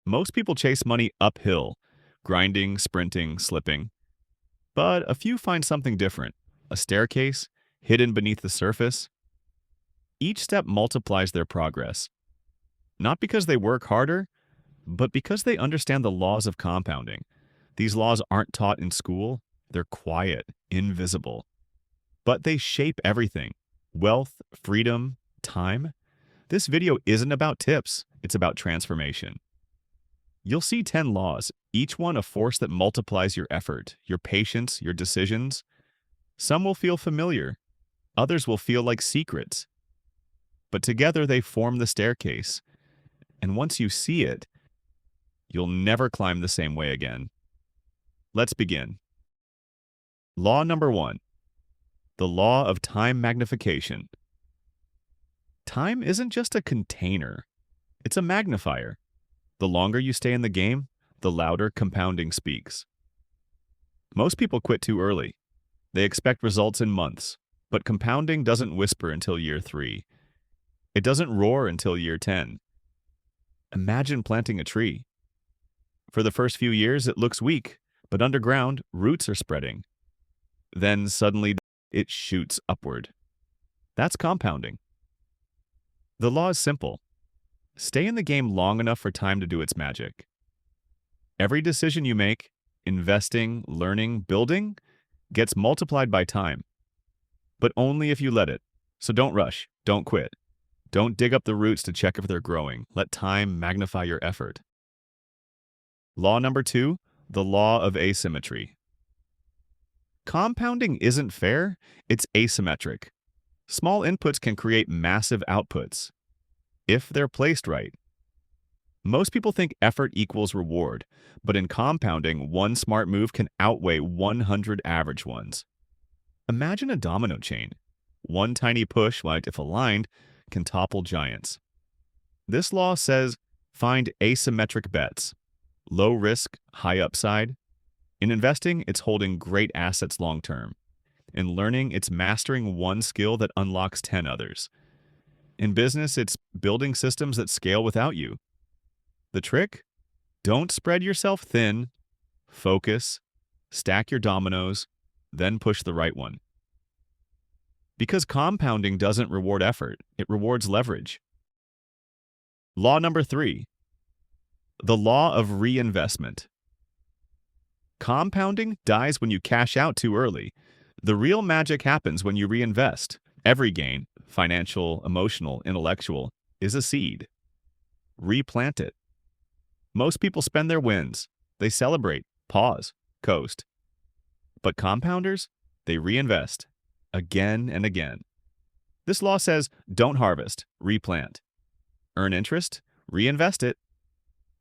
Most people chase money uphill, grinding, sprinting, slipping. But a few find something different, a staircase hidden beneath the surface. Each step multiplies their progress, not because they work harder, but because they understand the laws of compounding. These laws aren't taught in school, they're quiet, invisible. But they shape everything: wealth, freedom, time. This video isn't about tips, it's about transformation. You'll see 10 laws, each one a force that multiplies your effort, your patience, your decisions. Some will feel familiar, others will feel like secrets. But together they form the staircase, and once you see it, you'll never climb the same way again. Let's begin. Law number 1. The law of time magnification. Time isn't just a container, it's a magnifier. The longer you stay in the game, the louder compounding speaks. Most people quit too early. They expect results in months, but compounding doesn't whisper until year 3. It doesn't roar until year 10. Imagine planting a tree. For the first few years, it looks weak, but underground, roots are spreading. Then suddenly, it shoots upward. That's compounding. The law is simple. Stay in the game long enough for time to do its magic. Every decision you make, investing, learning, building, gets multiplied by time. But only if you let it. So don't rush, don't quit. Don't dig up the roots to check if they're growing. Let time magnify your effort. Law number 2, the law of asymmetry. Compounding isn't fair, it's asymmetric. Small inputs can create massive outputs, if they're placed right. Most people think effort equals reward, but in compounding, one smart move can outweigh 100 average ones. Imagine a domino chain. One tiny push, like if aligned, can topple giants. This law says find asymmetric bets. Low risk, high upside. In investing, it's holding great assets long term. In learning, it's mastering one skill that unlocks 10 others. In business, it's building systems that scale without you. The trick? Don't spread yourself thin. Focus. Stack your dominoes. Then push the right one. Because compounding doesn't reward effort, it rewards leverage. Law number 3. The law of reinvestment. Compounding dies when you cash out too early. The real magic happens when you reinvest. Every gain, financial, emotional, intellectual, is a seed. Replant it. Most people spend their wins. They celebrate, pause, coast. But compounders, they reinvest, again and again. This law says don't harvest, replant. Earn interest, reinvest it.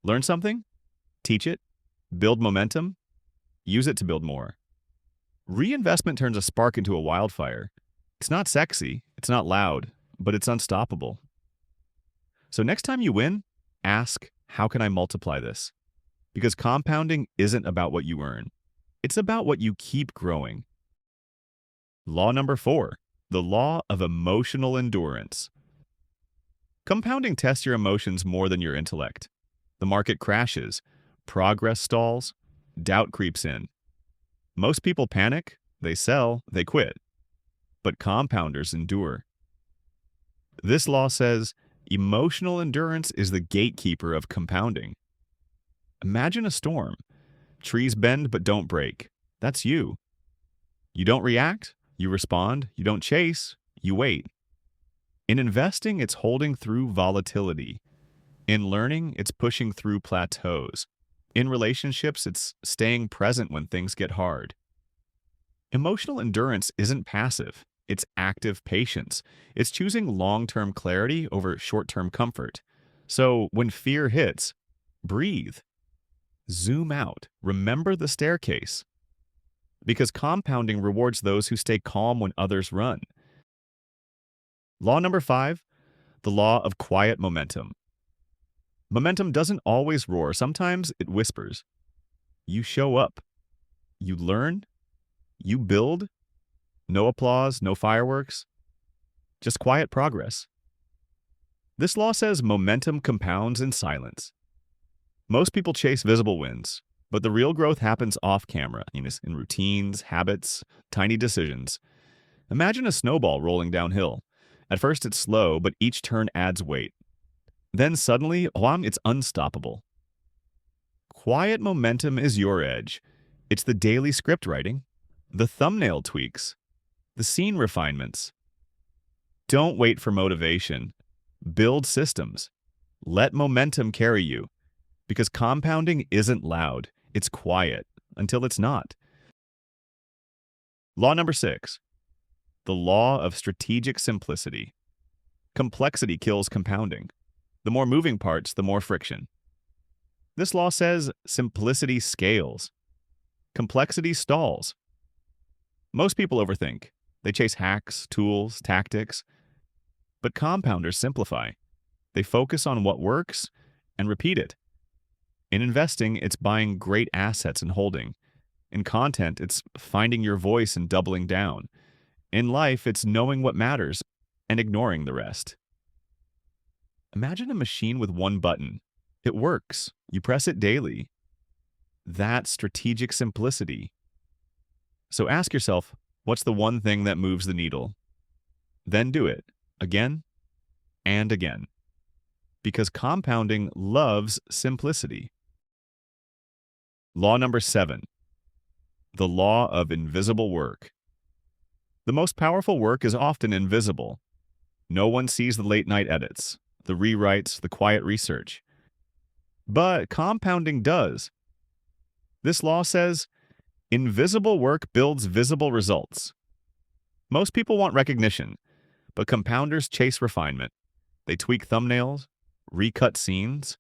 Learn something, teach it, build momentum, use it to build more. Reinvestment turns a spark into a wildfire. It's not sexy, it's not loud, but it's unstoppable. So next time you win, ask, how can I multiply this? Because compounding isn't about what you earn. It's about what you keep growing. Law number 4, the law of emotional endurance. Compounding tests your emotions more than your intellect. The market crashes, progress stalls, doubt creeps in. Most people panic, they sell, they quit. But compounders endure. This law says emotional endurance is the gatekeeper of compounding. Imagine a storm. Trees bend but don't break. That's you. You don't react, you respond. You don't chase, you wait. In investing, it's holding through volatility. In learning, it's pushing through plateaus. In relationships, it's staying present when things get hard. Emotional endurance isn't passive. It's active patience. It's choosing long-term clarity over short-term comfort. So when fear hits, breathe. Zoom out. Remember the staircase. Because compounding rewards those who stay calm when others run. Law number 5, the law of quiet momentum. Momentum doesn't always roar. Sometimes it whispers. You show up. You learn. You build. No applause, no fireworks. Just quiet progress. This law says momentum compounds in silence. Most people chase visible wins, but the real growth happens off camera, in routines, habits, tiny decisions. Imagine a snowball rolling downhill. At first it's slow, but each turn adds weight. Then suddenly, it's unstoppable. Quiet momentum is your edge. It's the daily script writing, the thumbnail tweaks, the scene refinements. Don't wait for motivation. Build systems. Let momentum carry you. Because compounding isn't loud, it's quiet until it's not. Law number 6. The law of strategic simplicity. Complexity kills compounding. The more moving parts, the more friction. This law says simplicity scales. Complexity stalls. Most people overthink. They chase hacks, tools, tactics. But compounders simplify. They focus on what works and repeat it. In investing, it's buying great assets and holding. In content, it's finding your voice and doubling down. In life, it's knowing what matters and ignoring the rest. Imagine a machine with one button. It works. You press it daily. That's strategic simplicity. So ask yourself, what's the one thing that moves the needle? Then do it again and again. Because compounding loves simplicity. Law number 7. The law of invisible work. The most powerful work is often invisible. No one sees the late-night edits, the rewrites, the quiet research. But compounding does. This law says, invisible work builds visible results. Most people want recognition, but compounders chase refinement. They tweak thumbnails, recut scenes,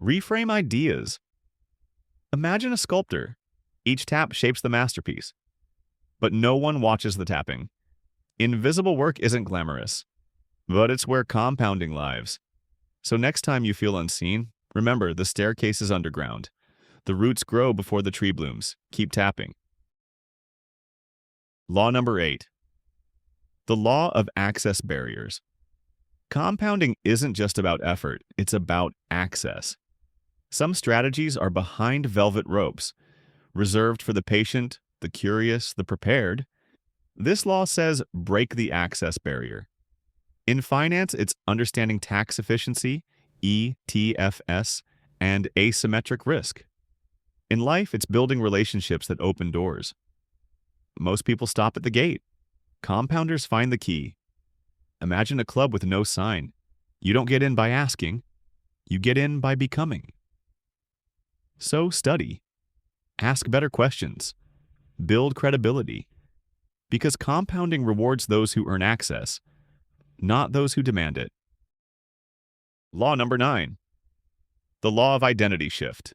reframe ideas. Imagine a sculptor. Each tap shapes the masterpiece. But no one watches the tapping. Invisible work isn't glamorous, but it's where compounding lives. So next time you feel unseen, remember the staircase is underground. The roots grow before the tree blooms. Keep tapping. Law number 8. The law of access barriers. Compounding isn't just about effort, it's about access. Some strategies are behind velvet ropes, reserved for the patient, the curious, the prepared. This law says break the access barrier. In finance, it's understanding tax efficiency, ETFS, and asymmetric risk. In life, it's building relationships that open doors. Most people stop at the gate. Compounders find the key. Imagine a club with no sign. You don't get in by asking. You get in by becoming. So study. Ask better questions. Build credibility. Because compounding rewards those who earn access, not those who demand it. Law number 9. The law of identity shift.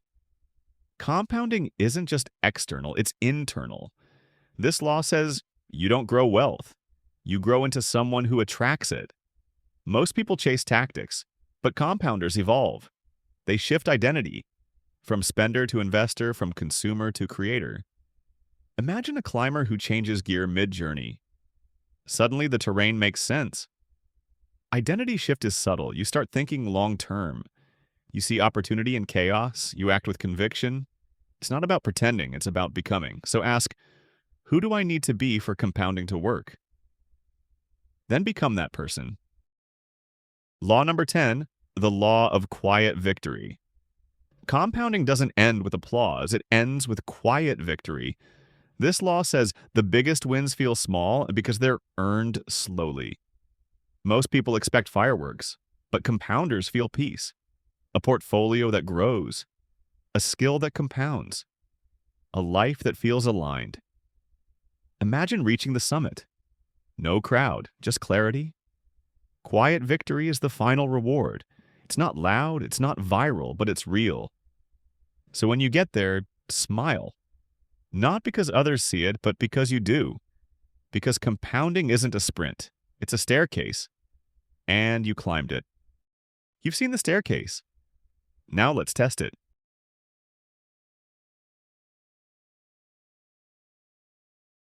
Compounding isn't just external, it's internal. This law says you don't grow wealth. You grow into someone who attracts it. Most people chase tactics, but compounders evolve. They shift identity, from spender to investor, from consumer to creator. Imagine a climber who changes gear mid-journey. Suddenly, the terrain makes sense. Identity shift is subtle. You start thinking long-term. You see opportunity in chaos. You act with conviction. It's not about pretending. It's about becoming. So ask, who do I need to be for compounding to work? Then become that person. Law number 10, the law of quiet victory. Compounding doesn't end with applause. It ends with quiet victory. This law says the biggest wins feel small because they're earned slowly. Most people expect fireworks, but compounders feel peace. A portfolio that grows. A skill that compounds. A life that feels aligned. Imagine reaching the summit. No crowd, just clarity. Quiet victory is the final reward. It's not loud, it's not viral, but it's real. So when you get there, smile. Not because others see it, but because you do. Because compounding isn't a sprint, it's a staircase. And you climbed it. You've seen the staircase. Now let's test it.